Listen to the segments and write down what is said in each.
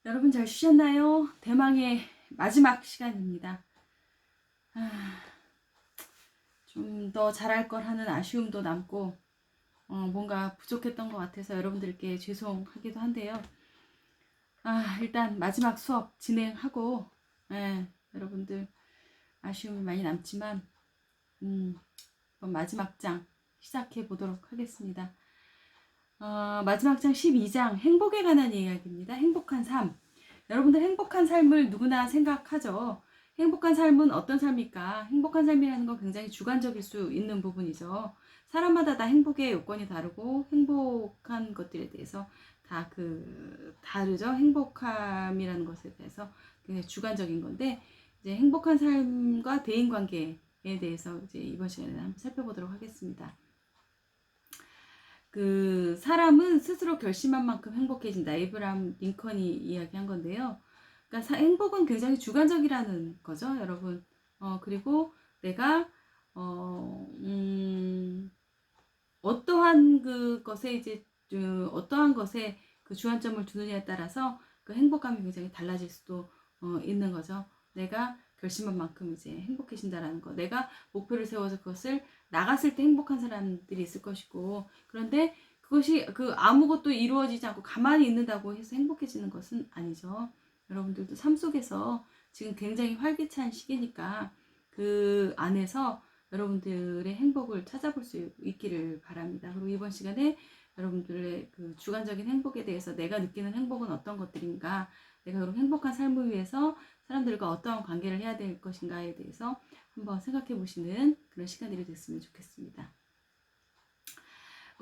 여러분 잘 쉬셨나요? 대망의 마지막 시간입니다. 좀 더 잘할 걸 하는 아쉬움도 남고 뭔가 부족했던 것 같아서 여러분들께 죄송하기도 한데요. 일단 마지막 수업 진행하고 여러분들 아쉬움이 많이 남지만 그럼 마지막 장 시작해 보도록 하겠습니다. 마지막 장 12장 행복에 관한 이야기입니다. 행복한 삶. 여러분들 행복한 삶을 누구나 생각하죠. 행복한 삶은 어떤 삶일까? 행복한 삶이라는 건 굉장히 주관적일 수 있는 부분이죠. 사람마다 다 행복의 요건이 다르고 행복한 것들에 대해서 다 다르죠. 행복함이라는 것에 대해서 굉장히 주관적인 건데 이제 행복한 삶과 대인 관계에 대해서 이제 이번 시간에 한번 살펴보도록 하겠습니다. 사람은 스스로 결심한 만큼 행복해진다. 에이브람 링컨이 이야기한 건데요. 그러니까 행복은 굉장히 주관적이라는 거죠, 여러분. 그리고 내가 어떠한 것에 이제 어떠한 것에 그 주안점을 두느냐에 따라서 그 행복감이 굉장히 달라질 수도 있는 거죠. 내가 결심한 만큼 이제 행복해진다라는 거. 내가 목표를 세워서 그것을 나갔을 때 행복한 사람들이 있을 것이고, 그런데 그것이 아무것도 이루어지지 않고 가만히 있는다고 해서 행복해지는 것은 아니죠. 여러분들도 삶 속에서 지금 굉장히 활기찬 시기니까 그 안에서 여러분들의 행복을 찾아볼 수 있기를 바랍니다. 그리고 이번 시간에 여러분들의 그 주관적인 행복에 대해서 내가 느끼는 행복은 어떤 것들인가, 내가 그럼 행복한 삶을 위해서 사람들과 어떠한 관계를 해야 될 것인가에 대해서 한번 생각해 보시는 그런 시간들이 됐으면 좋겠습니다.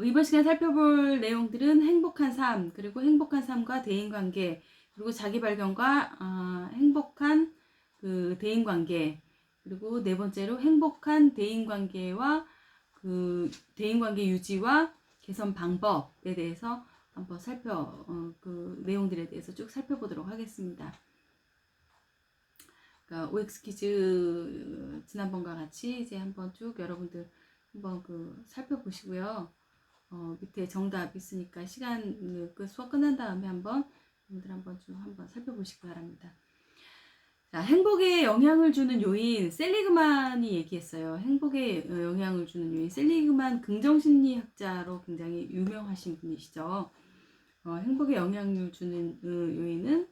이번 시간에 살펴볼 내용들은 행복한 삶, 그리고 행복한 삶과 대인관계, 그리고 자기 발견과 행복한 대인관계, 그리고 네 번째로 행복한 대인관계와 대인관계 유지와 개선 방법에 대해서 한번 그 내용들에 대해서 쭉 살펴보도록 하겠습니다. 그러니까 OX 퀴즈 지난번과 같이 이제 한번 쭉 여러분들 한번 살펴보시고요. 밑에 정답 있으니까 수업 끝난 다음에 여러분들 한번 살펴보시기 바랍니다. 자, 행복에 영향을 주는 요인, 셀리그만이 얘기했어요. 행복에 영향을 주는 요인, 셀리그만 긍정심리학자로 굉장히 유명하신 분이시죠. 행복에 영향을 주는 요인은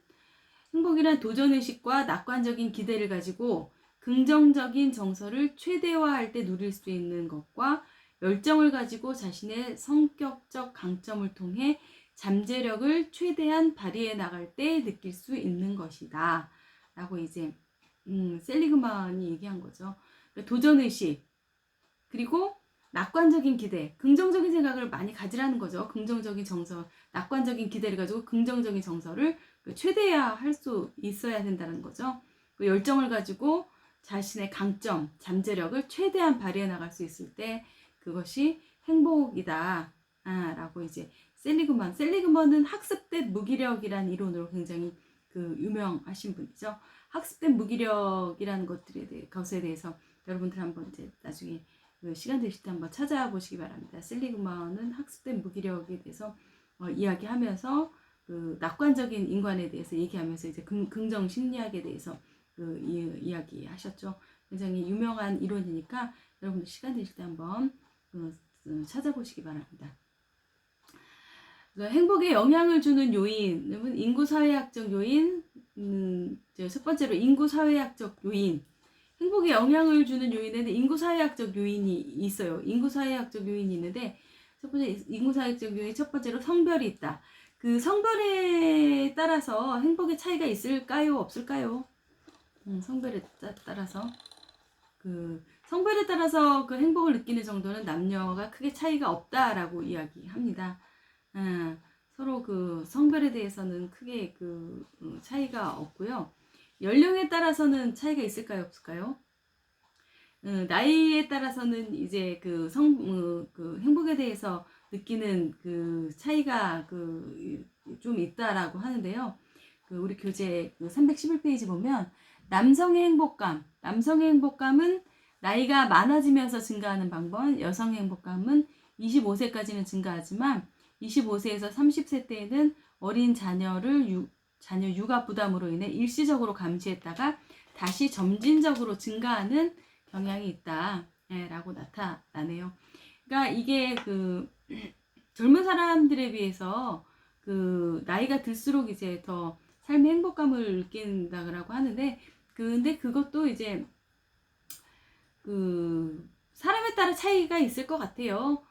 행복이란 도전의식과 낙관적인 기대를 가지고 긍정적인 정서를 최대화할 때 누릴 수 있는 것과 열정을 가지고 자신의 성격적 강점을 통해 잠재력을 최대한 발휘해 나갈 때 느낄 수 있는 것이다. 라고 이제 셀리그만이 얘기한 거죠. 그러니까 도전의식, 그리고 낙관적인 기대, 긍정적인 생각을 많이 가지라는 거죠. 긍정적인 정서, 낙관적인 기대를 가지고 긍정적인 정서를 최대화할 수 있어야 된다는 거죠. 열정을 가지고 자신의 강점, 잠재력을 최대한 발휘해 나갈 수 있을 때 그것이 행복이다. 라고 이제 셀리그먼은 학습된 무기력이라는 이론으로 굉장히 유명하신 분이죠. 학습된 무기력이라는 것에 대해서 여러분들 한번 이제 나중에 시간 되실 때 한번 찾아보시기 바랍니다. 셀리그먼은 학습된 무기력에 대해서 이야기하면서 낙관적인 인간에 대해서 얘기하면서 이제 긍정 심리학에 대해서 이야기하셨죠. 굉장히 유명한 이론이니까 여러분들 시간 되실 때 한번 찾아보시기 바랍니다. 행복에 영향을 주는 요인은 인구사회학적 요인, 첫 번째로 인구사회학적 요인. 행복에 영향을 주는 요인에는 인구사회학적 요인이 있어요. 인구사회학적 요인이 있는데 첫 번째 인구사회학적 요인 첫 번째로 성별이 있다. 성별에 따라서 행복의 차이가 있을까요? 없을까요? 성별에 따라서 성별에 따라서 행복을 느끼는 정도는 남녀가 크게 차이가 없다라고 이야기합니다. 서로 성별에 대해서는 크게 차이가 없고요. 연령에 따라서는 차이가 있을까요? 없을까요? 나이에 따라서는 이제 행복에 대해서 느끼는 차이가 좀 있다라고 하는데요. 우리 교재 311페이지 보면 남성의 행복감은 나이가 많아지면서 증가하는 방법, 여성의 행복감은 25세까지는 증가하지만 25세에서 30세 때에는 어린 자녀를 자녀 육아 부담으로 인해 일시적으로 감소했다가 다시 점진적으로 증가하는 경향이 있다. 라고 나타나네요. 그러니까 이게 그 젊은 사람들에 비해서 그 나이가 들수록 이제 더 삶의 행복감을 느낀다고 하는데, 근데 그것도 이제 그 사람에 따라 차이가 있을 것 같아요.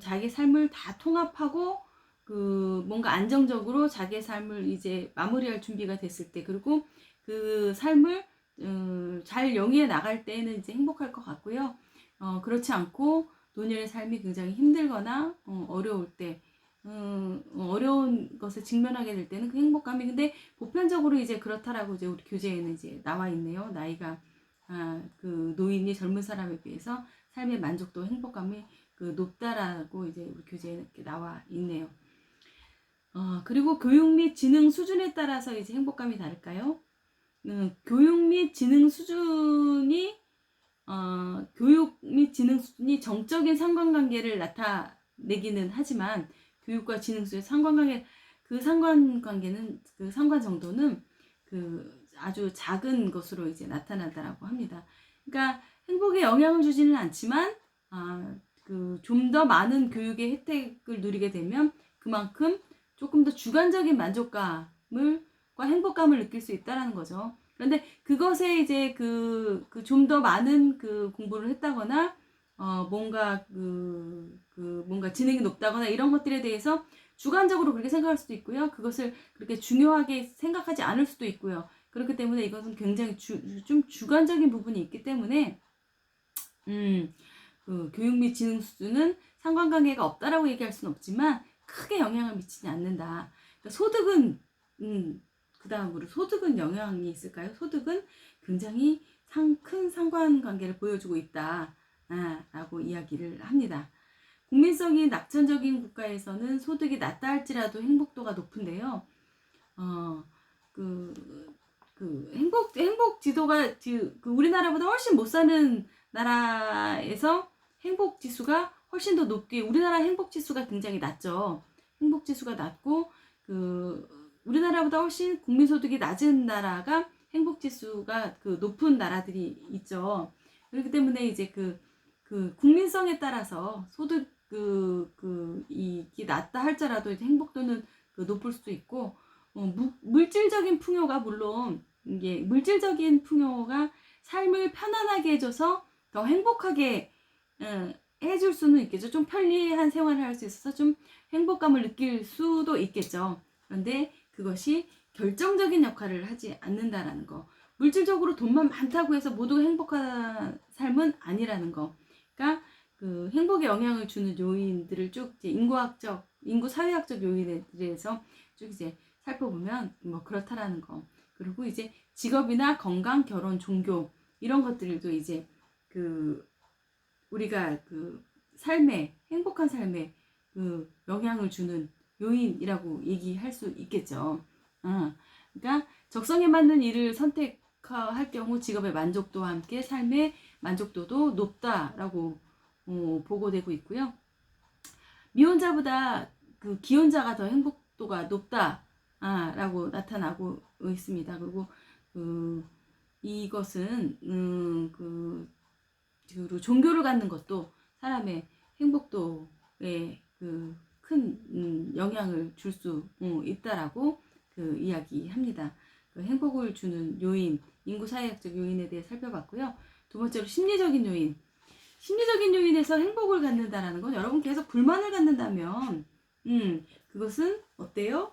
자기 삶을 다 통합하고 그 뭔가 안정적으로 자기의 삶을 이제 마무리할 준비가 됐을 때, 그리고 그 삶을 잘 영위해 나갈 때는 이제 행복할 것 같고요. 그렇지 않고 노년의 삶이 굉장히 힘들거나 어려울 때, 어려운 것을 직면하게 될 때는 그 행복감이, 근데 보편적으로 이제 그렇다라고 이제 우리 교재에는 이제 나와 있네요. 나이가 그 노인이 젊은 사람에 비해서 삶의 만족도, 행복감이 그 높다라고 이제 우리 교재에 이렇게 나와 있네요. 그리고 교육 및 지능 수준에 따라서 이제 행복감이 다를까요? 교육 및 지능 수준이 교육 및 지능 수준이 정적인 상관관계를 나타내기는 하지만, 교육과 지능 수준의 상관관계는 그 상관 정도는 그 아주 작은 것으로 이제 나타난다라고 합니다. 그러니까 행복에 영향을 주지는 않지만 그 좀 더 많은 교육의 혜택을 누리게 되면 그만큼 조금 더 주관적인 만족감과 행복감을 느낄 수 있다라는 거죠. 그런데 그것에 이제 좀 더 많은 그 공부를 했다거나 뭔가 뭔가 지능이 높다거나 이런 것들에 대해서 주관적으로 그렇게 생각할 수도 있고요. 그것을 그렇게 중요하게 생각하지 않을 수도 있고요. 그렇기 때문에 이것은 굉장히 좀 주관적인 부분이 있기 때문에 그 교육 및 지능 수준은 상관관계가 없다라고 얘기할 수는 없지만 크게 영향을 미치지 않는다. 그러니까 소득은 그 다음으로 소득은 영향이 있을까요? 소득은 굉장히 큰 상관관계를 보여주고 있다 라고 이야기를 합니다. 국민성이 낙천적인 국가에서는 소득이 낮다 할지라도 행복도가 높은데요. 행복 지도가 우리나라보다 훨씬 못 사는 나라에서 행복 지수가 훨씬 더 높게, 우리나라 행복 지수가 굉장히 낮죠. 행복 지수가 낮고 우리나라보다 훨씬 국민소득이 낮은 나라가 행복 지수가 높은 나라들이 있죠. 그렇기 때문에 이제 국민성에 따라서 소득 이게 낮다 할지라도 이제 행복도는 높을 수도 있고, 물질적인 풍요가, 물론 이게 물질적인 풍요가 삶을 편안하게 해줘서 더 행복하게 해줄 수는 있겠죠. 좀 편리한 생활을 할 수 있어서 좀 행복감을 느낄 수도 있겠죠. 그런데 그것이 결정적인 역할을 하지 않는다라는 거. 물질적으로 돈만 많다고 해서 모두가 행복한 삶은 아니라는 거. 그러니까 그 행복에 영향을 주는 요인들을 쭉 이제 인구 사회학적 요인에 대해서 쭉 이제 살펴보면 뭐 그렇다라는 거. 그리고 이제 직업이나 건강, 결혼, 종교 이런 것들도 이제 우리가 행복한 삶에 영향을 주는 요인이라고 얘기할 수 있겠죠. 그러니까 적성에 맞는 일을 선택할 경우 직업의 만족도와 함께 삶의 만족도도 높다라고 보고되고 있고요. 미혼자보다 기혼자가 더 행복도가 높다라고 나타나고 있습니다. 그리고 이것은 종교를 갖는 것도 사람의 행복도에 큰 영향을 줄 수 있다라고 이야기합니다. 행복을 주는 요인, 인구 사회학적 요인에 대해 살펴봤고요. 두 번째로 심리적인 요인. 심리적인 요인에서 행복을 갖는다라는 건, 여러분 계속 불만을 갖는다면 그것은 어때요?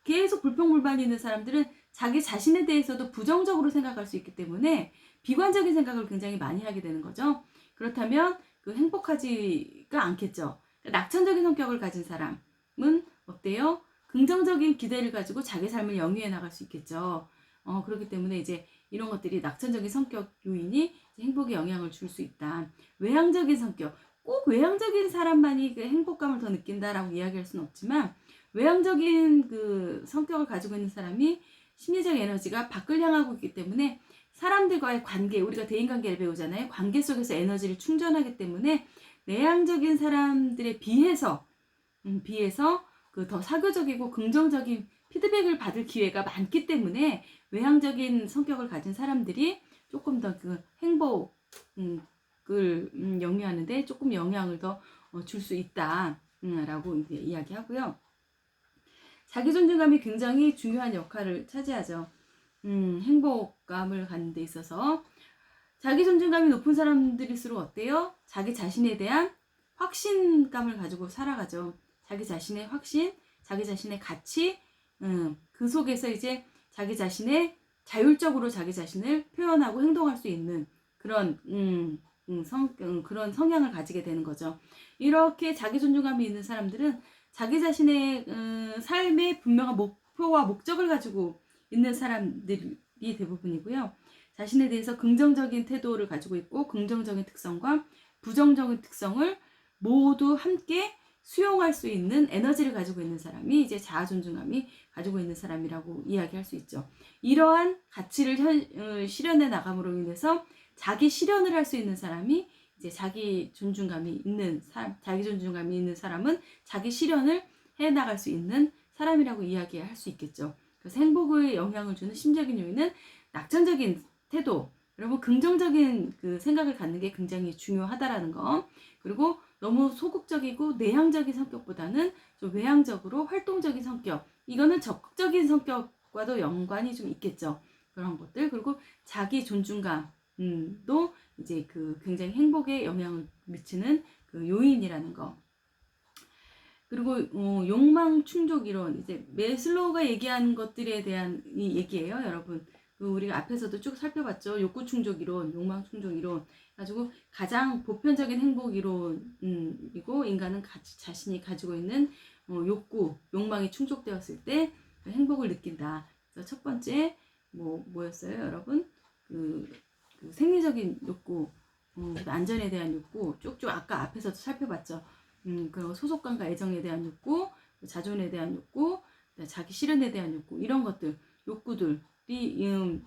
계속 불평불만이 있는 사람들은 자기 자신에 대해서도 부정적으로 생각할 수 있기 때문에 비관적인 생각을 굉장히 많이 하게 되는 거죠. 그렇다면 행복하지가 않겠죠. 낙천적인 성격을 가진 사람은 어때요? 긍정적인 기대를 가지고 자기 삶을 영위해 나갈 수 있겠죠. 그렇기 때문에 이제 이런 것들이 낙천적인 성격 요인이 행복에 영향을 줄 수 있다. 외향적인 성격, 꼭 외향적인 사람만이 행복감을 더 느낀다라고 이야기할 수는 없지만, 외향적인 성격을 가지고 있는 사람이 심리적 에너지가 밖을 향하고 있기 때문에 사람들과의 관계, 우리가 대인관계를 배우잖아요. 관계 속에서 에너지를 충전하기 때문에 내향적인 사람들에 비해서 그 더 사교적이고 긍정적인 피드백을 받을 기회가 많기 때문에 외향적인 성격을 가진 사람들이 조금 더 그 행복을 영위하는데 조금 영향을 더 줄 수 있다 라고 이제 이야기하고요. 자기 존중감이 굉장히 중요한 역할을 차지하죠. 행복감을 갖는 데 있어서 자기 존중감이 높은 사람들일수록 어때요? 자기 자신에 대한 확신감을 가지고 살아가죠. 자기 자신의 확신, 자기 자신의 가치, 그 속에서 이제 자기 자신의 자율적으로 자기 자신을 표현하고 행동할 수 있는 그런 그런 성향을 가지게 되는 거죠. 이렇게 자기 존중감이 있는 사람들은 자기 자신의 삶의 분명한 목표와 목적을 가지고 있는 사람들이 대부분이고요. 자신에 대해서 긍정적인 태도를 가지고 있고 긍정적인 특성과 부정적인 특성을 모두 함께 수용할 수 있는 에너지를 가지고 있는 사람이 이제 자아 존중감이 가지고 있는 사람이라고 이야기할 수 있죠. 이러한 가치를 실현해 나감으로 인해서 자기 실현을 할 수 있는 사람이 이제 자기 존중감이 있는 사람, 자기 존중감이 있는 사람은 자기 실현을 해 나갈 수 있는 사람이라고 이야기할 수 있겠죠. 그래서 행복에 영향을 주는 심적인 요인은 낙천적인 태도, 여러분 긍정적인 그 생각을 갖는 게 굉장히 중요하다라는 거. 그리고 너무 소극적이고 내향적인 성격보다는 좀 외향적으로 활동적인 성격. 이거는 적극적인 성격과도 연관이 좀 있겠죠. 그런 것들. 그리고 자기 존중감도 이제 그 굉장히 행복에 영향을 미치는 그 요인이라는 거. 그리고 욕망 충족 이론, 이제 메슬로우가 얘기한 것들에 대한 이 얘기예요, 여러분. 우리가 앞에서도 쭉 살펴봤죠. 욕구 충족 이론, 욕망 충족 이론. 가지고 가장 보편적인 행복 이론이고 인간은 자신이 가지고 있는 욕구, 욕망이 충족되었을 때 행복을 느낀다. 그래서 첫 번째 뭐였어요, 여러분? 그 생리적인 욕구, 안전에 대한 욕구, 쭉쭉 아까 앞에서도 살펴봤죠. 그리고 소속감과 애정에 대한 욕구, 자존에 대한 욕구, 자기 실현에 대한 욕구, 이런 것들, 욕구들이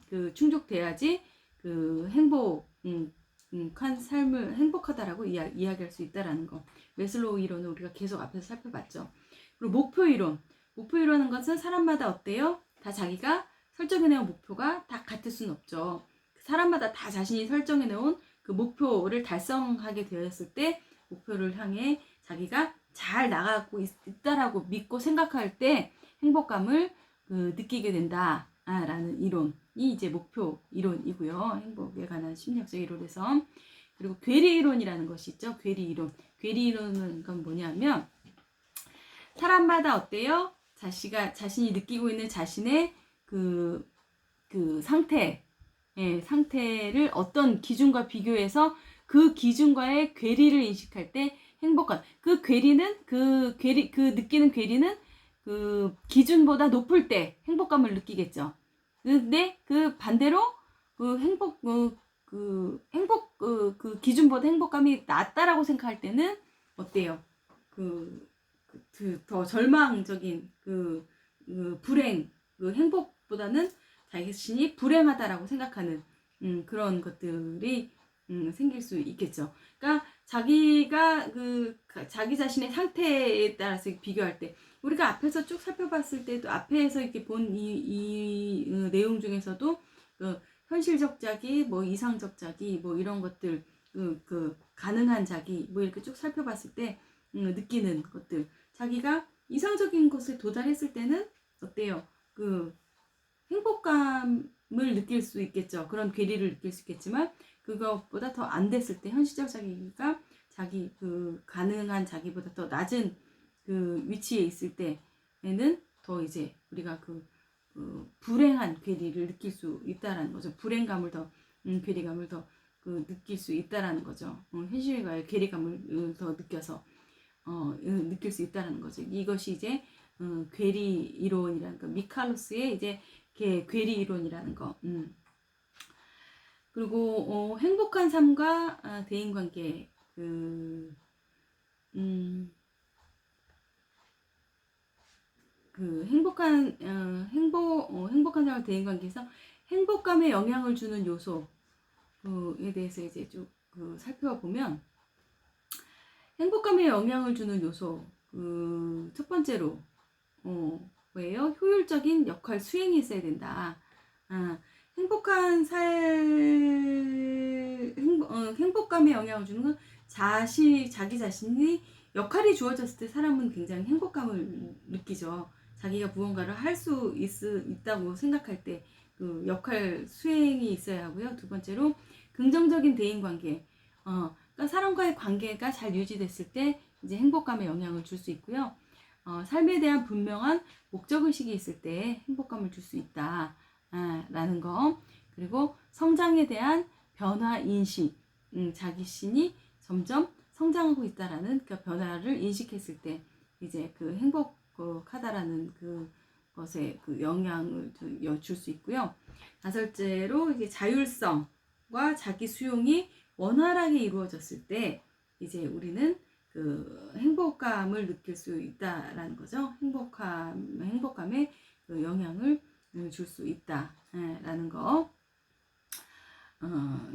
그 충족돼야지 그 행복한 삶을 행복하다라고 이야기할 수 있다라는 거. 메슬로우 이론은 우리가 계속 앞에서 살펴봤죠. 그리고 목표 이론. 목표 이론은 것은 사람마다 어때요? 다 자기가 설정해놓은 목표가 다 같을 수는 없죠. 사람마다 다 자신이 설정해놓은 그 목표를 달성하게 되었을 때 목표를 향해 자기가 잘 나가고 있다라고 믿고 생각할 때 행복감을 느끼게 된다라는 이론이 이제 목표 이론이고요. 행복에 관한 심리학적 이론에서. 그리고 괴리 이론이라는 것이 있죠. 괴리 이론. 괴리 이론은 건 뭐냐면 사람마다 어때요? 자신이 느끼고 있는 자신의 그 상태, 상태를 어떤 기준과 비교해서 그 기준과의 괴리를 인식할 때 행복감. 그 느끼는 괴리는 그 기준보다 높을 때 행복감을 느끼겠죠. 근데 그 반대로 그 기준보다 행복감이 낮다라고 생각할 때는 어때요? 더 절망적인 불행, 행복보다는 자신이 불행하다라고 생각하는 그런 것들이 생길 수 있겠죠. 그러니까 자기가 자기 자신의 상태에 따라서 비교할 때 우리가 앞에서 쭉 살펴봤을 때도 앞에서 이렇게 본 이 내용 중에서도 현실적 자기, 이상적 자기, 이런 것들, 가능한 자기, 이렇게 쭉 살펴봤을 때 느끼는 것들, 자기가 이상적인 것에 도달했을 때는 어때요? 행복감을 느낄 수 있겠죠. 그런 괴리를 느낄 수 있겠지만 그것보다 더 안 됐을 때 현실적 자기가 자기 가능한 자기보다 더 낮은 위치에 있을 때에는 더 이제 우리가 불행한 괴리를 느낄 수 있다라는 거죠. 불행감을 더 괴리감을 더 느낄 수 있다라는 거죠. 현실과의 괴리감을 더 느껴서 느낄 수 있다라는 거죠. 이것이 이제 괴리 이론이라는 거, 미칼로스의 이제 괴리 이론이라는 거. 그리고 행복한 삶과 대인 관계, 행복한 삶과 대인 관계에서 행복감에 영향을 주는 요소에 대해서 이제 쭉 살펴보면 행복감에 영향을 주는 요소, 첫 번째로 뭐예요? 효율적인 역할 수행이 있어야 된다. 행복한 행복감에 영향을 주는 건 자기 자신이 역할이 주어졌을 때 사람은 굉장히 행복감을 느끼죠. 자기가 무언가를 할 수 있다고 생각할 때 그 역할 수행이 있어야 하고요. 두 번째로 긍정적인 대인 관계. 그러니까 사람과의 관계가 잘 유지됐을 때 이제 행복감에 영향을 줄 수 있고요. 삶에 대한 분명한 목적의식이 있을 때 행복감을 줄 수 있다. 라는 거. 그리고 성장에 대한 변화 인식. 자기 신이 점점 성장하고 있다라는 그 변화를 인식했을 때 이제 그 행복하다라는 그 것에 그 영향을 줄 수 있고요. 다섯째로 이제 자율성과 자기 수용이 원활하게 이루어졌을 때 이제 우리는 그 행복감을 느낄 수 있다라는 거죠. 행복감에 그 영향을 줄 수 있다라는 거.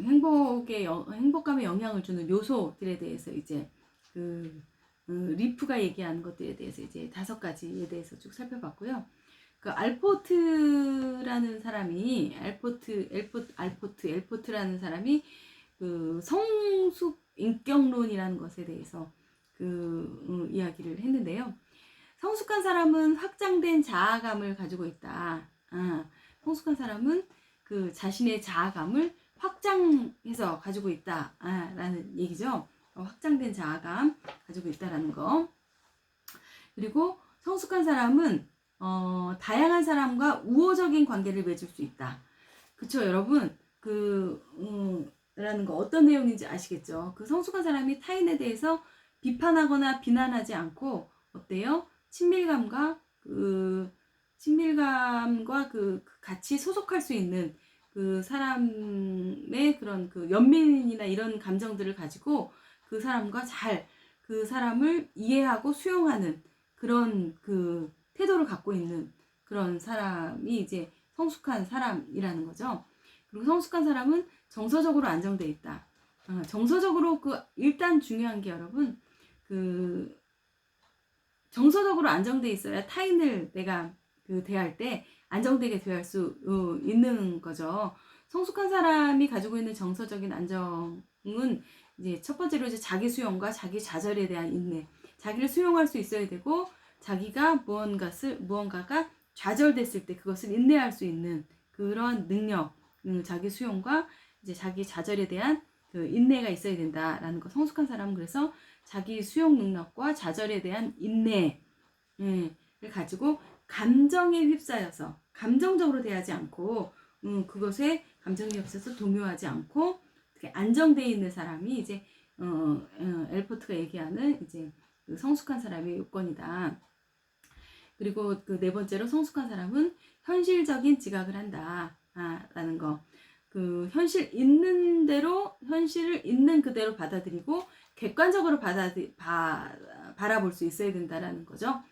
행복감에 영향을 주는 요소들에 대해서 이제 그 리프가 얘기하는 것들에 대해서 이제 5가지에 대해서 쭉 살펴봤고요. 그 알포트라는 사람이 엘포트라는 사람이 그 성숙 인격론이라는 것에 대해서 그 이야기를 했는데요. 성숙한 사람은 확장된 자아감을 가지고 있다. 성숙한 사람은 그 자신의 자아감을 확장해서 가지고 있다. 라는 얘기죠. 확장된 자아감 가지고 있다라는 거. 그리고 성숙한 사람은 다양한 사람과 우호적인 관계를 맺을 수 있다. 그쵸, 여러분? 라는 거 어떤 내용인지 아시겠죠? 그 성숙한 사람이 타인에 대해서 비판하거나 비난하지 않고 어때요? 친밀감과 같이 소속할 수 있는 그 사람의 그런 그 연민이나 이런 감정들을 가지고 그 사람과 그 사람을 이해하고 수용하는 그런 그 태도를 갖고 있는 그런 사람이 이제 성숙한 사람이라는 거죠. 그리고 성숙한 사람은 정서적으로 안정돼 있다. 정서적으로 일단 중요한 게 여러분 정서적으로 안정돼 있어야 타인을 내가 대할 때 안정되게 대할 수 있는 거죠. 성숙한 사람이 가지고 있는 정서적인 안정은 이제 첫 번째로 이제 자기 수용과 자기 좌절에 대한 인내. 자기를 수용할 수 있어야 되고 자기가 무언가가 좌절됐을 때 그것을 인내할 수 있는 그런 능력, 자기 수용과 이제 자기 좌절에 대한 그 인내가 있어야 된다라는 거. 성숙한 사람은 그래서 자기 수용 능력과 좌절에 대한 인내를 가지고 감정에 휩싸여서 감정적으로 대하지 않고 그것에 감정에 휩싸여서 동요하지 않고 안정되어 있는 사람이 이제 엘포트가 얘기하는 이제 그 성숙한 사람의 요건이다. 그리고 그 네 번째로 성숙한 사람은 현실적인 지각을 한다. 라는 거. 그 현실을 있는 그대로 받아들이고 객관적으로 바라볼 수 있어야 된다라는 거죠.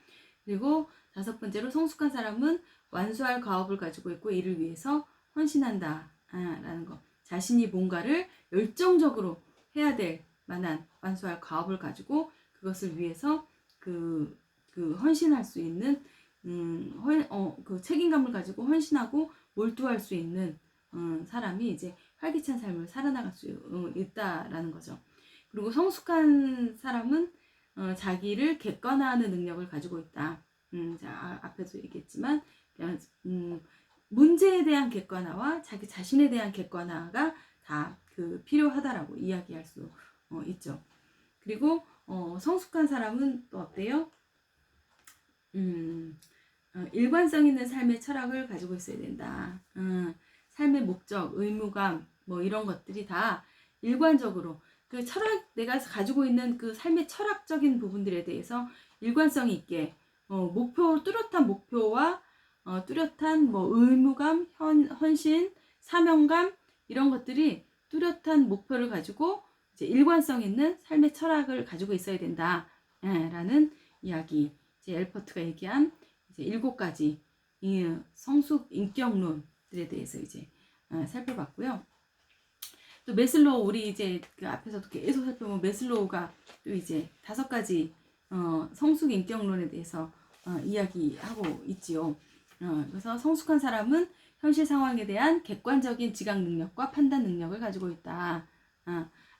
그리고 5번째로 성숙한 사람은 완수할 가업을 가지고 있고 이를 위해서 헌신한다. 라는 거. 자신이 뭔가를 열정적으로 해야 될 만한 완수할 가업을 가지고 그것을 위해서 헌신할 수 있는 그 책임감을 가지고 헌신하고 몰두할 수 있는 사람이 이제 활기찬 삶을 살아나갈 수 있다라는 거죠. 그리고 성숙한 사람은 자기를 객관화하는 능력을 가지고 있다. 앞에도 얘기했지만 문제에 대한 객관화와 자기 자신에 대한 객관화가 다 필요하다라고 이야기할 수 있죠. 그리고 성숙한 사람은 또 어때요? 일관성 있는 삶의 철학을 가지고 있어야 된다. 삶의 목적, 의무감 뭐 이런 것들이 다 일관적으로 그 내가 가지고 있는 그 삶의 철학적인 부분들에 대해서 일관성이 있게 뚜렷한 목표와 뚜렷한 뭐 의무감, 헌신, 사명감 이런 것들이 뚜렷한 목표를 가지고 이제 일관성 있는 삶의 철학을 가지고 있어야 된다. 라는 이야기. 이제 엘포트가 얘기한 이제 7가지 이 성숙 인격론들에 대해서 이제 살펴봤고요. 또 메슬로우 우리 이제 그 앞에서도 계속 살펴본 메슬로우가 또 이제 5가지 성숙 인격론에 대해서 이야기하고 있지요. 그래서 성숙한 사람은 현실 상황에 대한 객관적인 지각 능력과 판단 능력을 가지고 있다.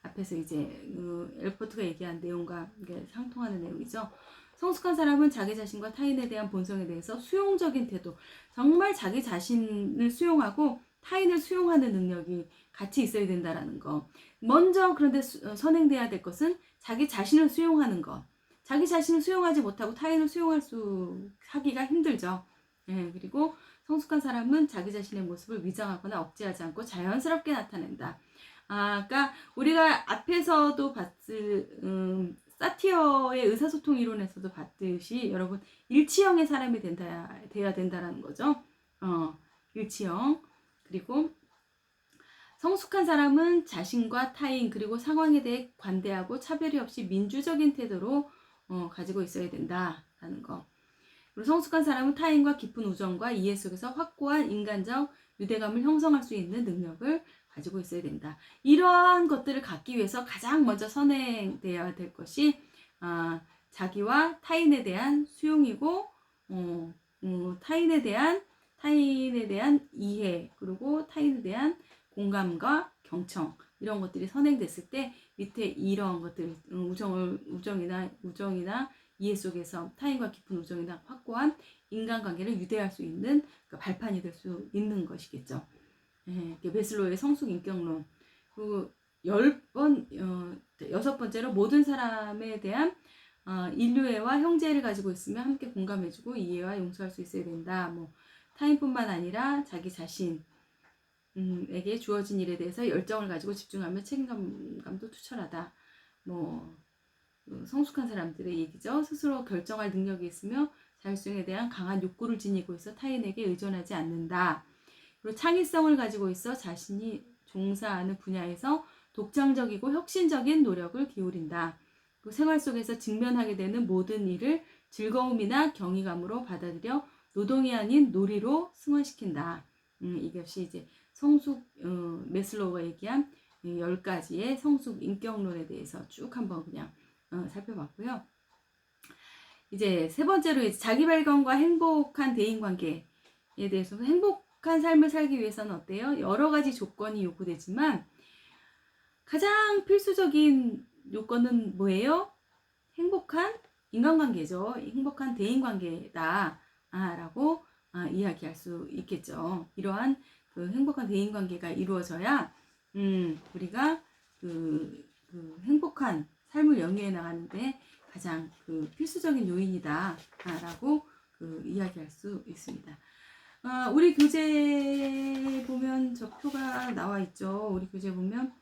앞에서 이제 엘포트가 얘기한 내용과 이게 상통하는 내용이죠. 성숙한 사람은 자기 자신과 타인에 대한 본성에 대해서 수용적인 태도, 정말 자기 자신을 수용하고 타인을 수용하는 능력이 같이 있어야 된다라는 거. 먼저 그런데 선행돼야 될 것은 자기 자신을 수용하는 것. 자기 자신을 수용하지 못하고 타인을 하기가 힘들죠. 예, 그리고 성숙한 사람은 자기 자신의 모습을 위장하거나 억제하지 않고 자연스럽게 나타낸다. 그러니까 우리가 앞에서도 봤을 사티어의 의사소통 이론에서도 봤듯이 여러분 일치형의 사람이 돼야 된다라는 거죠. 일치형. 그리고 성숙한 사람은 자신과 타인 그리고 상황에 대해 관대하고 차별이 없이 민주적인 태도로 가지고 있어야 된다라는 거. 그리고 성숙한 사람은 타인과 깊은 우정과 이해 속에서 확고한 인간적 유대감을 형성할 수 있는 능력을 가지고 있어야 된다. 이러한 것들을 갖기 위해서 가장 먼저 선행되어야 될 것이 자기와 타인에 대한 수용이고 타인에 대한 이해 그리고 타인에 대한 공감과 경청 이런 것들이 선행됐을 때 밑에 이런 것들 우정이나 이해 속에서 타인과 깊은 우정이나 확고한 인간관계를 유대할 수 있는 발판이 될 수 있는 것이겠죠. 메슬로우의 성숙 인격론. 그리고 6번째로 모든 사람에 대한 인류애와 형제를 가지고 있으면 함께 공감해주고 이해와 용서할 수 있어야 된다. 타인뿐만 아니라 자기 자신에게 주어진 일에 대해서 열정을 가지고 집중하며 책임감도 투철하다. 성숙한 사람들의 얘기죠. 스스로 결정할 능력이 있으며 자율성에 대한 강한 욕구를 지니고 있어 타인에게 의존하지 않는다. 그리고 창의성을 가지고 있어 자신이 종사하는 분야에서 독창적이고 혁신적인 노력을 기울인다. 그리고 생활 속에서 직면하게 되는 모든 일을 즐거움이나 경이감으로 받아들여 노동이 아닌 놀이로 승화시킨다. 이것이 이제 메슬로우가 얘기한 10가지의 성숙 인격론에 대해서 쭉 한번 그냥 살펴봤고요. 이제 세 번째로 이제 자기 발견과 행복한 대인관계에 대해서 행복한 삶을 살기 위해서는 어때요? 여러 가지 조건이 요구되지만 가장 필수적인 요건은 뭐예요? 행복한 인간관계죠. 행복한 대인관계다 라고 이야기할 수 있겠죠. 이러한 그 행복한 대인관계가 이루어져야 우리가 그 행복한 삶을 영위해 나가는데 가장 필수적인 요인이다 라고 이야기할 수 있습니다. 우리 교재 보면 저 표가 나와 있죠. 우리 교재 보면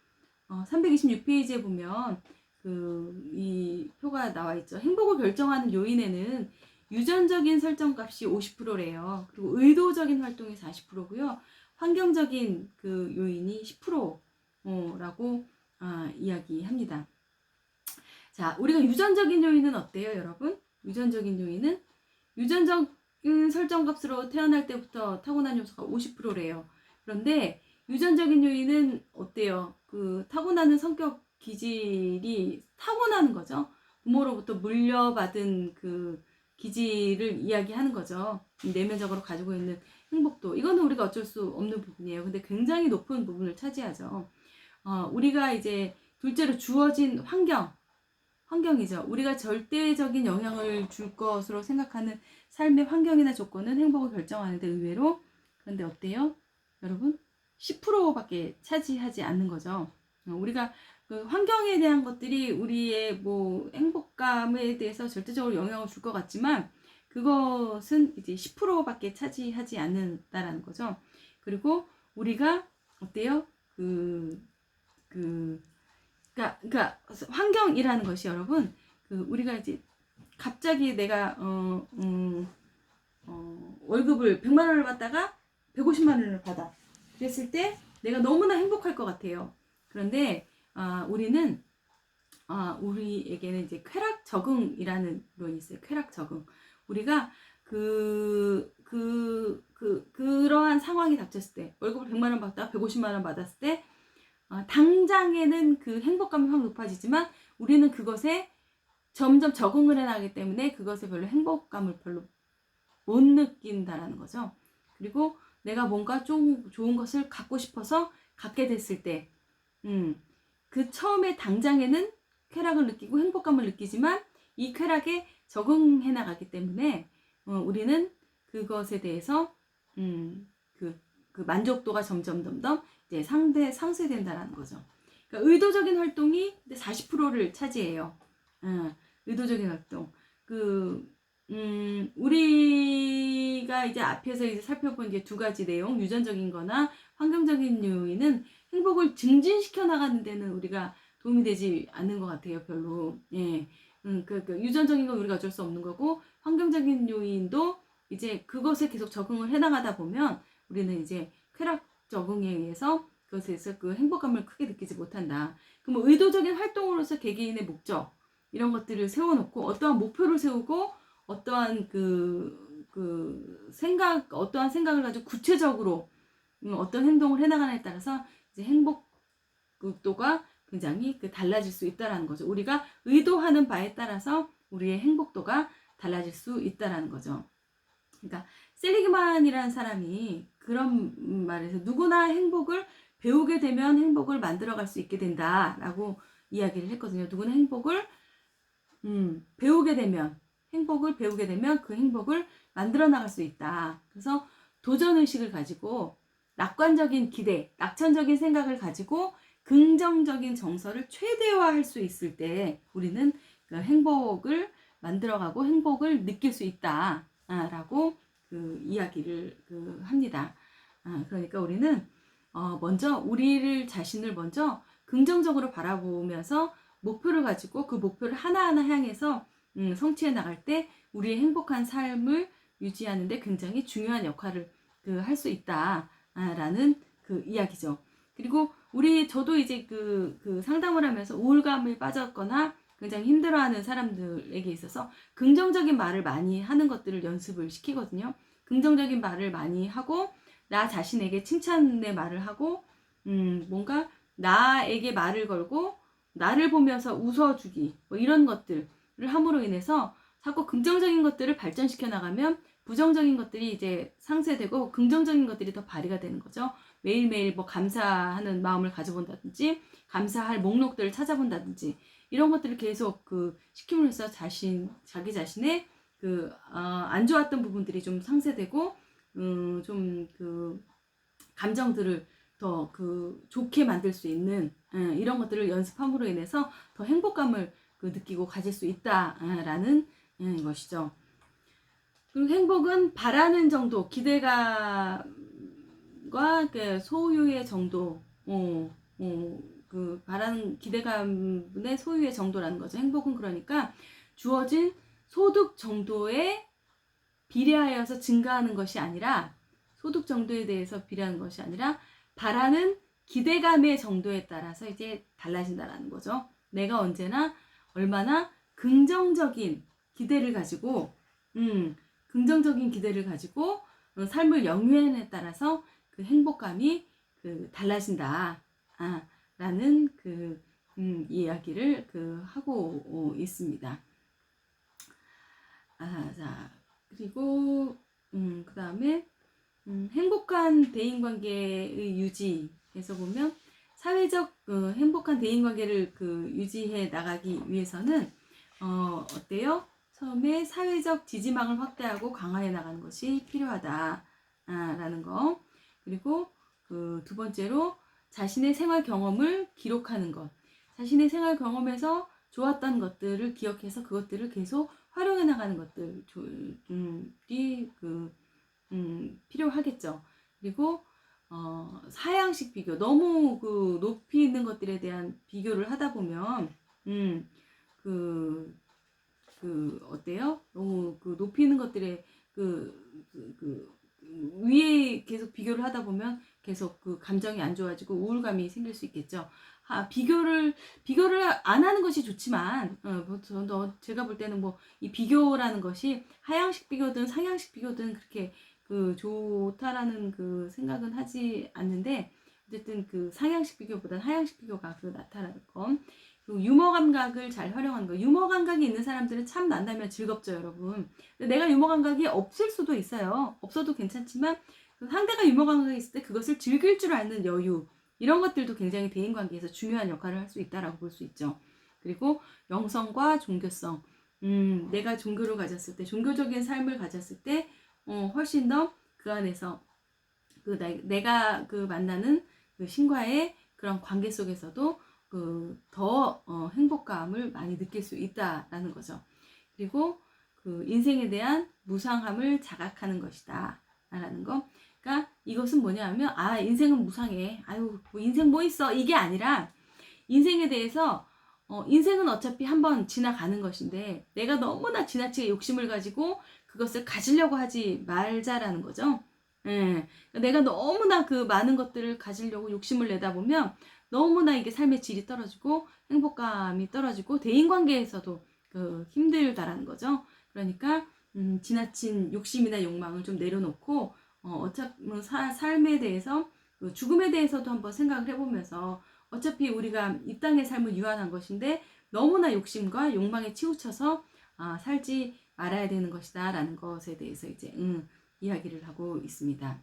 326페이지에 보면 이 표가 나와 있죠. 행복을 결정하는 요인에는 유전적인 설정값이 50%래요. 그리고 의도적인 활동이 40%고요. 환경적인 요인이 10%라고 이야기합니다. 자, 우리가 유전적인 요인은 어때요, 여러분? 유전적인 요인은 유전적인 설정값으로 태어날 때부터 타고난 요소가 50%래요. 그런데 유전적인 요인은 어때요? 타고나는 성격 기질이 타고나는 거죠. 부모로부터 물려받은 기질을 이야기하는 거죠. 내면적으로 가지고 있는 행복도. 이거는 우리가 어쩔 수 없는 부분이에요. 근데 굉장히 높은 부분을 차지하죠. 우리가 이제 둘째로 주어진 환경이죠. 우리가 절대적인 영향을 줄 것으로 생각하는 삶의 환경이나 조건은 행복을 결정하는데 의외로 그런데 어때요? 여러분? 10%밖에 차지하지 않는 거죠. 우리가 환경에 대한 것들이 우리의 행복감에 대해서 절대적으로 영향을 줄 것 같지만 그것은 이제 10%밖에 차지하지 않는다라는 거죠. 그리고 우리가 어때요? 그러니까 환경이라는 것이 여러분 우리가 이제 갑자기 내가 월급을 100만 원을 받다가 150만 원을 받아. 그랬을 때 내가 너무나 행복할 것 같아요. 그런데 우리에게는 이제 쾌락 적응이라는 론이 있어요. 쾌락 적응. 우리가 그러한 상황이 닥쳤을 때 월급을 100만 원 받다가 150만 원 받았을 때 당장에는 그 행복감이 확 높아지지만 우리는 그것에 점점 적응을 해나가기 때문에 그것에 별로 행복감을 별로 못 느낀다라는 거죠. 그리고 내가 뭔가 좀 좋은 것을 갖고 싶어서 갖게 됐을 때, 그 처음에 당장에는 쾌락을 느끼고 행복감을 느끼지만 이 쾌락에 적응해 나가기 때문에 우리는 그것에 대해서 그 만족도가 점점 이제 상쇄된다라는 거죠. 그러니까 의도적인 활동이 40%를 차지해요. 의도적인 활동. 우리가 이제 앞에서 이제 살펴본 이제 두 가지 내용, 유전적인 거나 환경적인 요인은 행복을 증진시켜 나가는 데는 우리가 도움이 되지 않는 것 같아요, 별로. 예. 유전적인 건 우리가 어쩔 수 없는 거고, 환경적인 요인도 이제 그것에 계속 적응을 해 나가다 보면 우리는 이제 쾌락 적응에 의해서 그것에서 그 행복감을 크게 느끼지 못한다. 그럼 의도적인 활동으로서 개개인의 목적, 이런 것들을 세워놓고 어떠한 목표를 세우고 어떠한 어떠한 생각을 가지고 구체적으로 어떤 행동을 해나가냐에 따라서 이제 행복도가 굉장히 달라질 수 있다라는 거죠. 우리가 의도하는 바에 따라서 우리의 행복도가 달라질 수 있다라는 거죠. 그러니까 셀리그만이라는 사람이 그런 말에서 누구나 행복을 배우게 되면 행복을 만들어갈 수 있게 된다라고 이야기를 했거든요. 누구나 행복을 배우게 되면 그 행복을 만들어 나갈 수 있다. 그래서 도전의식을 가지고 낙관적인 기대, 낙천적인 생각을 가지고 긍정적인 정서를 최대화할 수 있을 때 우리는 그 행복을 만들어가고 행복을 느낄 수 있다. 라고 이야기를 합니다. 그러니까 우리는 먼저 우리를 자신을 먼저 긍정적으로 바라보면서 목표를 가지고 그 목표를 하나하나 향해서 성취해 나갈 때 우리의 행복한 삶을 유지하는데 굉장히 중요한 역할을 할 수 있다라는 이야기죠. 그리고 저도 이제 상담을 하면서 우울감에 빠졌거나 굉장히 힘들어하는 사람들에게 있어서 긍정적인 말을 많이 하는 것들을 연습을 시키거든요. 긍정적인 말을 많이 하고 나 자신에게 칭찬의 말을 하고 뭔가 나에게 말을 걸고 나를 보면서 웃어주기 뭐 이런 것들을 함으로 인해서 자꾸 긍정적인 것들을 발전시켜 나가면 부정적인 것들이 이제 상쇄되고 긍정적인 것들이 더 발휘가 되는 거죠. 매일매일 뭐 감사하는 마음을 가져본다든지 감사할 목록들을 찾아본다든지 이런 것들을 계속 시킴으로써 자기 자신의 안 좋았던 부분들이 좀 상쇄되고 좀 감정들을 더 좋게 만들 수 있는 이런 것들을 연습함으로 인해서 더 행복감을 느끼고 가질 수 있다라는 것이죠. 그리고 행복은 바라는 정도, 기대감과 소유의 정도, 바라는 기대감의 소유의 정도라는 거죠. 행복은 그러니까 주어진 소득 정도에 비례하여서 증가하는 것이 아니라 소득 정도에 대해서 비례하는 것이 아니라 바라는 기대감의 정도에 따라서 이제 달라진다라는 거죠. 내가 언제나 얼마나 긍정적인 기대를 가지고 삶을 영위하느냐에 따라서 그 행복감이 달라진다. 라는 이야기를 하고 있습니다. 자, 그리고 그 다음에 행복한 대인관계의 유지에서 보면 사회적 행복한 대인관계를 유지해 나가기 위해서는 어때요? 처음에 사회적 지지망을 확대하고 강화해 나가는 것이 필요하다라는 거. 그리고 두 번째로 자신의 생활 경험을 기록하는 것. 자신의 생활 경험에서 좋았던 것들을 기억해서 그것들을 계속 활용해 나가는 것들이 필요하겠죠. 그리고 사양식 비교, 너무 높이 있는 것들에 대한 비교를 하다 보면 어때요? 너무 높이 있는 것들에 위에 계속 비교를 하다 보면 계속 감정이 안 좋아지고 우울감이 생길 수 있겠죠. 비교를 안 하는 것이 좋지만, 제가 볼 때는 이 비교라는 것이 하향식 비교든 상향식 비교든 그렇게 좋다라는 생각은 하지 않는데, 어쨌든 상향식 비교보다는 하향식 비교가 나타나는 건 그리고 유머 감각을 잘 활용하는 거. 유머 감각이 있는 사람들은 참 만나면 즐겁죠, 여러분. 근데 내가 유머 감각이 없을 수도 있어요. 없어도 괜찮지만 상대가 유머 감각이 있을 때 그것을 즐길 줄 아는 여유, 이런 것들도 굉장히 대인관계에서 중요한 역할을 할 수 있다라고 볼 수 있죠. 그리고 영성과 종교성. 내가 종교를 가졌을 때, 종교적인 삶을 가졌을 때, 훨씬 더 그 안에서 내가 만나는 그 신과의 그런 관계 속에서도 더 행복감을 많이 느낄 수 있다라는 거죠. 그리고 그 인생에 대한 무상함을 자각하는 것이다 라는 거. 그러니까 이것은 뭐냐 하면, 인생은 무상해, 아유 뭐 인생 뭐 있어, 이게 아니라 인생에 대해서 인생은 어차피 한번 지나가는 것인데 내가 너무나 지나치게 욕심을 가지고 그것을 가지려고 하지 말자라는 거죠. 예. 내가 너무나 그 많은 것들을 가지려고 욕심을 내다 보면 너무나 이게 삶의 질이 떨어지고 행복감이 떨어지고 대인관계에서도 힘들다라는 거죠. 그러니까 지나친 욕심이나 욕망을 좀 내려놓고 어차피 삶에 대해서, 죽음에 대해서도 한번 생각을 해보면서, 어차피 우리가 이 땅의 삶은 유한한 것인데 너무나 욕심과 욕망에 치우쳐서 살지 말아야 되는 것이다 라는 것에 대해서 이제 이야기를 하고 있습니다.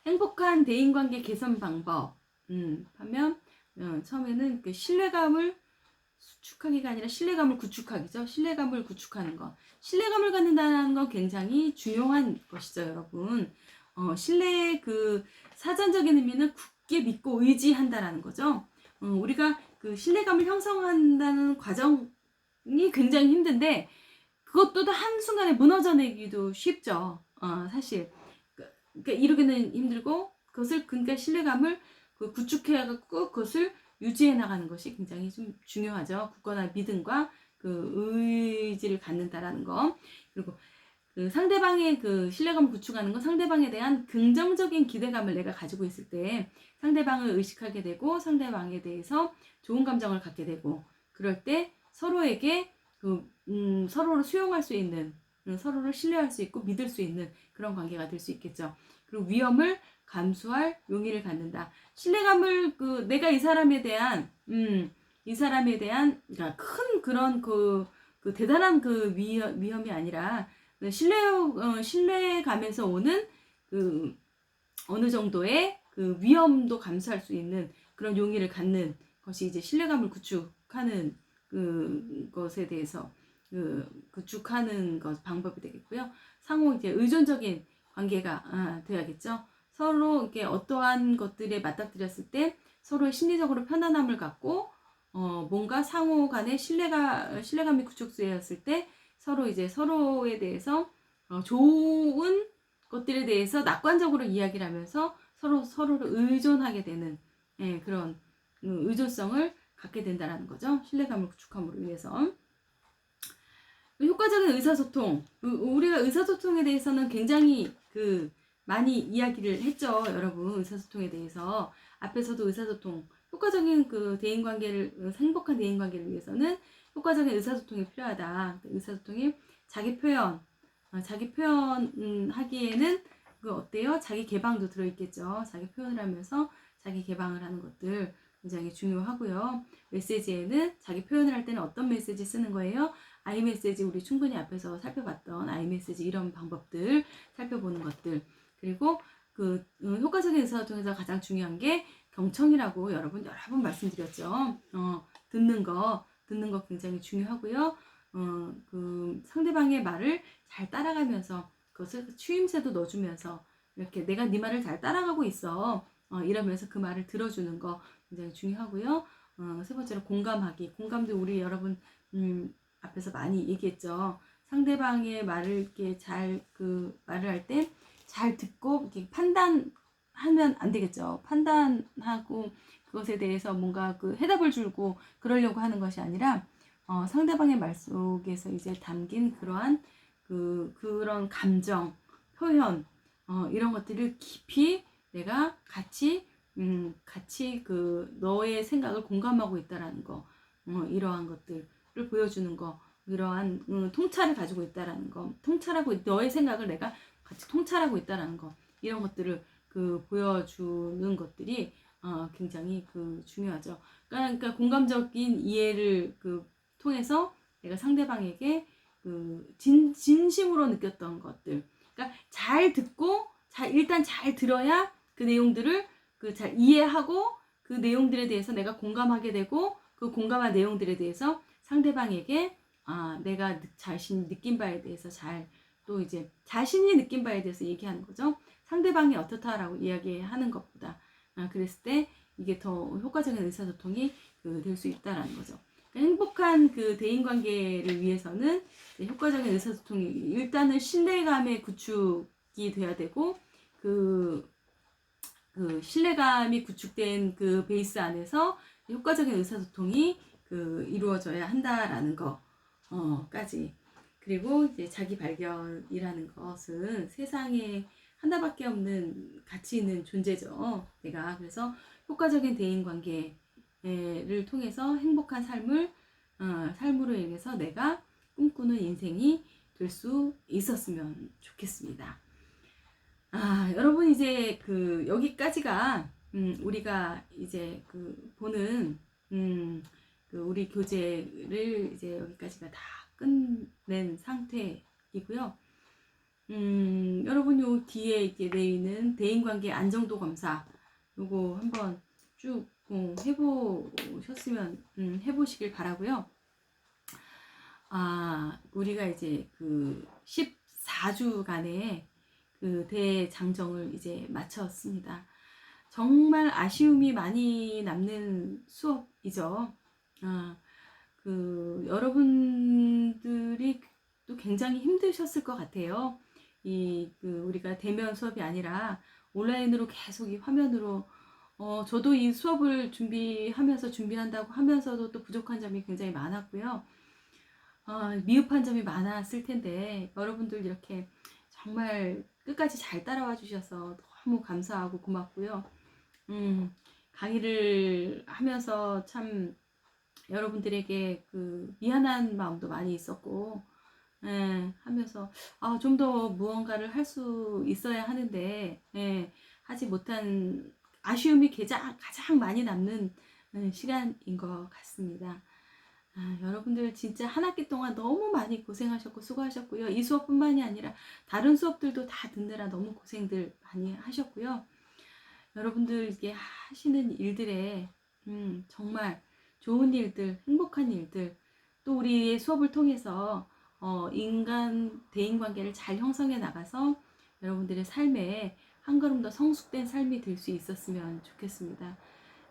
행복한 대인관계 개선 방법 하면 처음에는 그 신뢰감을 수축하기가 아니라 신뢰감을 구축하기죠. 신뢰감을 구축하는 것. 신뢰감을 갖는다는 건 굉장히 중요한 것이죠, 여러분. 신뢰의 그 사전적인 의미는 굳게 믿고 의지한다라는 거죠. 우리가 그 신뢰감을 형성한다는 과정이 굉장히 힘든데 그것도 한순간에 무너져내기도 쉽죠. 사실. 그러니까 이루기는 힘들고 그러니까 신뢰감을 구축해갖고 그것을 유지해 나가는 것이 굉장히 좀 중요하죠. 굳건한 믿음과 그 의지를 갖는다라는 거. 그리고 그 상대방의 그 신뢰감을 구축하는 건 상대방에 대한 긍정적인 기대감을 내가 가지고 있을 때 상대방을 의식하게 되고 상대방에 대해서 좋은 감정을 갖게 되고, 그럴 때 서로에게 서로를 수용할 수 있는, 서로를 신뢰할 수 있고 믿을 수 있는 그런 관계가 될 수 있겠죠. 그리고 위험을 감수할 용의를 갖는다. 신뢰감을 내가 이 사람에 대한 그러니까 큰 그런 대단한 위험이 아니라 신뢰감에서 오는 어느 정도의 위험도 감수할 수 있는 그런 용의를 갖는 것이 이제 신뢰감을 구축하는 것에 대해서 구축하는 방법이 되겠고요. 상호 이제 의존적인 관계가 되어야겠죠. 서로 이렇게 어떠한 것들에 맞닥뜨렸을 때 서로의 심리적으로 편안함을 갖고 뭔가 상호 간의 신뢰감이 구축되었을 때 서로에 대해서 좋은 것들에 대해서 낙관적으로 이야기를 하면서 서로를 의존하게 되는 그런 의존성을 갖게 된다는 거죠. 신뢰감을 구축함으로 인해서. 효과적인 의사소통. 우리가 의사소통에 대해서는 굉장히 많이 이야기를 했죠, 여러분. 의사소통에 대해서 앞에서도 의사소통, 효과적인 행복한 대인관계를 위해서는 효과적인 의사소통이 필요하다. 의사소통이 자기 표현 하기에는 어때요? 자기 개방도 들어있겠죠. 자기 표현을 하면서 자기 개방을 하는 것들 굉장히 중요하고요. 메시지에는 자기 표현을 할 때는 어떤 메시지 쓰는 거예요? 아이메시지, 우리 충분히 앞에서 살펴봤던 아이메시지, 이런 방법들 살펴보는 것들. 그리고 효과적인 의사소통에서 가장 중요한 게 경청이라고 여러 번 말씀드렸죠. 듣는 거 굉장히 중요하고요. 상대방의 말을 잘 따라가면서 그것을 추임새도 넣어주면서 이렇게 내가 네 말을 잘 따라가고 있어, 이러면서 그 말을 들어주는 거 굉장히 중요하고요. 세 번째로 공감하기. 공감도 우리 여러분 앞에서 많이 얘기했죠. 상대방의 말을 이렇게 잘 말을 할 때 잘 듣고 이렇게 판단하면 안 되겠죠. 판단하고 그것에 대해서 뭔가 해답을 주고 그러려고 하는 것이 아니라 상대방의 말 속에서 이제 담긴 그러한 그런 감정, 표현, 이런 것들을 깊이 내가 같이 너의 생각을 공감하고 있다라는 거, 이러한 것들을 보여주는 거, 이러한 통찰을 가지고 있다라는 거, 통찰하고 너의 생각을 내가 같이 통찰하고 있다라는 거, 이런 것들을 보여주는 것들이 굉장히 중요하죠. 그러니까 공감적인 이해를 통해서 내가 상대방에게 진심으로 느꼈던 것들. 그러니까 잘 듣고, 일단 잘 들어야 그 내용들을 잘 이해하고 그 내용들에 대해서 내가 공감하게 되고 그 공감한 내용들에 대해서 상대방에게 내가 자신이 느낀 바에 대해서 또 이제 자신이 느낀 바에 대해서 얘기하는 거죠. 상대방이 어떻다라고 이야기하는 것보다 그랬을 때 이게 더 효과적인 의사소통이 될 수 있다라는 거죠. 그러니까 행복한 대인 관계를 위해서는 효과적인 의사소통이 일단은 신뢰감의 구축이 돼야 되고 신뢰감이 구축된 베이스 안에서 효과적인 의사소통이 이루어져야 한다라는 거까지. 그리고 이제 자기 발견이라는 것은 세상에 하나밖에 없는 가치 있는 존재죠. 그래서 효과적인 대인 관계를 통해서 행복한 삶으로 인해서 내가 꿈꾸는 인생이 될 수 있었으면 좋겠습니다. 여러분 이제 여기까지가 우리가 이제 보는 우리 교재를 이제 여기까지가 다 끝낸 상태이고요. 여러분 요 뒤에 이제 내있는 대인관계 안정도 검사 요거 한번 쭉 해보셨으면 해보시길 바라고요. 우리가 이제 14주간의 대장정을 이제 마쳤습니다. 정말 아쉬움이 많이 남는 수업이죠. 여러분들이 또 굉장히 힘드셨을 것 같아요. 우리가 대면 수업이 아니라 온라인으로 계속 이 화면으로 저도 이 수업을 준비한다고 하면서도 또 부족한 점이 굉장히 많았고요. 미흡한 점이 많았을 텐데 여러분들 이렇게 정말 끝까지 잘 따라와 주셔서 너무 감사하고 고맙고요. 강의를 하면서 참 여러분들에게 미안한 마음도 많이 있었고 하면서 좀 더 무언가를 할 수 있어야 하는데 하지 못한 아쉬움이 가장 많이 남는 시간인 것 같습니다. 여러분들 진짜 한 학기 동안 너무 많이 고생하셨고 수고하셨고요. 이 수업뿐만이 아니라 다른 수업들도 다 듣느라 너무 고생들 많이 하셨고요. 여러분들 이게 하시는 일들에 정말 좋은 일들, 행복한 일들, 또 우리의 수업을 통해서 대인관계를 잘 형성해 나가서 여러분들의 삶에 한 걸음 더 성숙된 삶이 될 수 있었으면 좋겠습니다.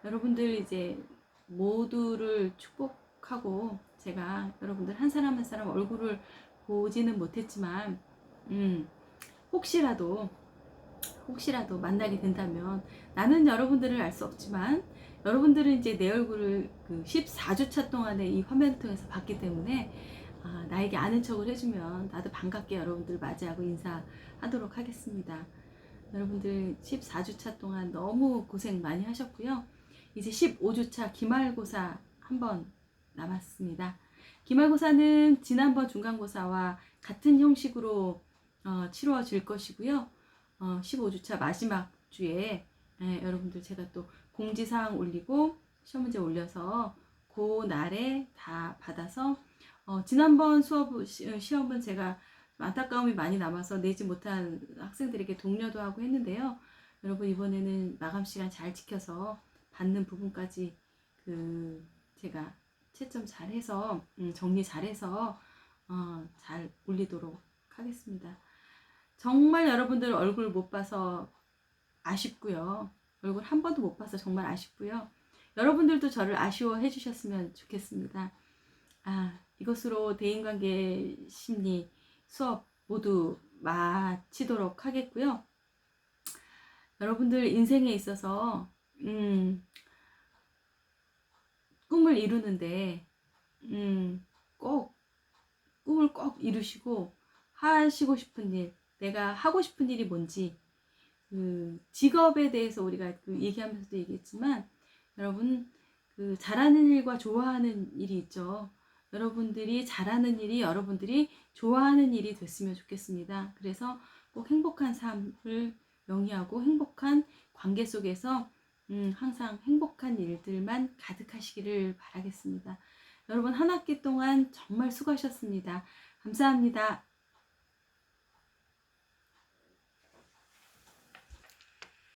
여러분들 이제 모두를 축복하고 제가 여러분들 한 사람 한 사람 얼굴을 보지는 못했지만 혹시라도 만나게 된다면 나는 여러분들을 알 수 없지만 여러분들은 이제 내 얼굴을 14주차 동안에 이 화면을 통해서 봤기 때문에 나에게 아는 척을 해주면 나도 반갑게 여러분들을 맞이하고 인사하도록 하겠습니다. 여러분들 14주차 동안 너무 고생 많이 하셨고요. 이제 15주차 기말고사 한 번 남았습니다. 기말고사는 지난번 중간고사와 같은 형식으로 치루어질 것이고요. 15주차 마지막 주에 여러분들 제가 또 공지사항 올리고 시험문제 올려서 그 날에 다 받아서 지난번 시험은 제가 안타까움이 많이 남아서 내지 못한 학생들에게 독려도 하고 했는데요. 여러분 이번에는 마감 시간 잘 지켜서 받는 부분까지 제가 채점 잘해서 정리 잘해서 잘 올리도록 하겠습니다. 정말 여러분들 얼굴 못 봐서 아쉽고요. 얼굴 한 번도 못 봐서 정말 아쉽고요. 여러분들도 저를 아쉬워해 주셨으면 좋겠습니다. 이것으로 대인관계 심리 수업 모두 마치도록 하겠고요. 여러분들 인생에 있어서 꿈을 이루는데 꿈을 꼭 이루시고 하시고 싶은 일, 내가 하고 싶은 일이 뭔지 직업에 대해서 우리가 얘기하면서도 얘기했지만 여러분 잘하는 일과 좋아하는 일이 있죠. 여러분들이 잘하는 일이 여러분들이 좋아하는 일이 됐으면 좋겠습니다. 그래서 꼭 행복한 삶을 영위하고 행복한 관계 속에서 항상 행복한 일들만 가득하시기를 바라겠습니다. 여러분 한 학기 동안 정말 수고하셨습니다. 감사합니다.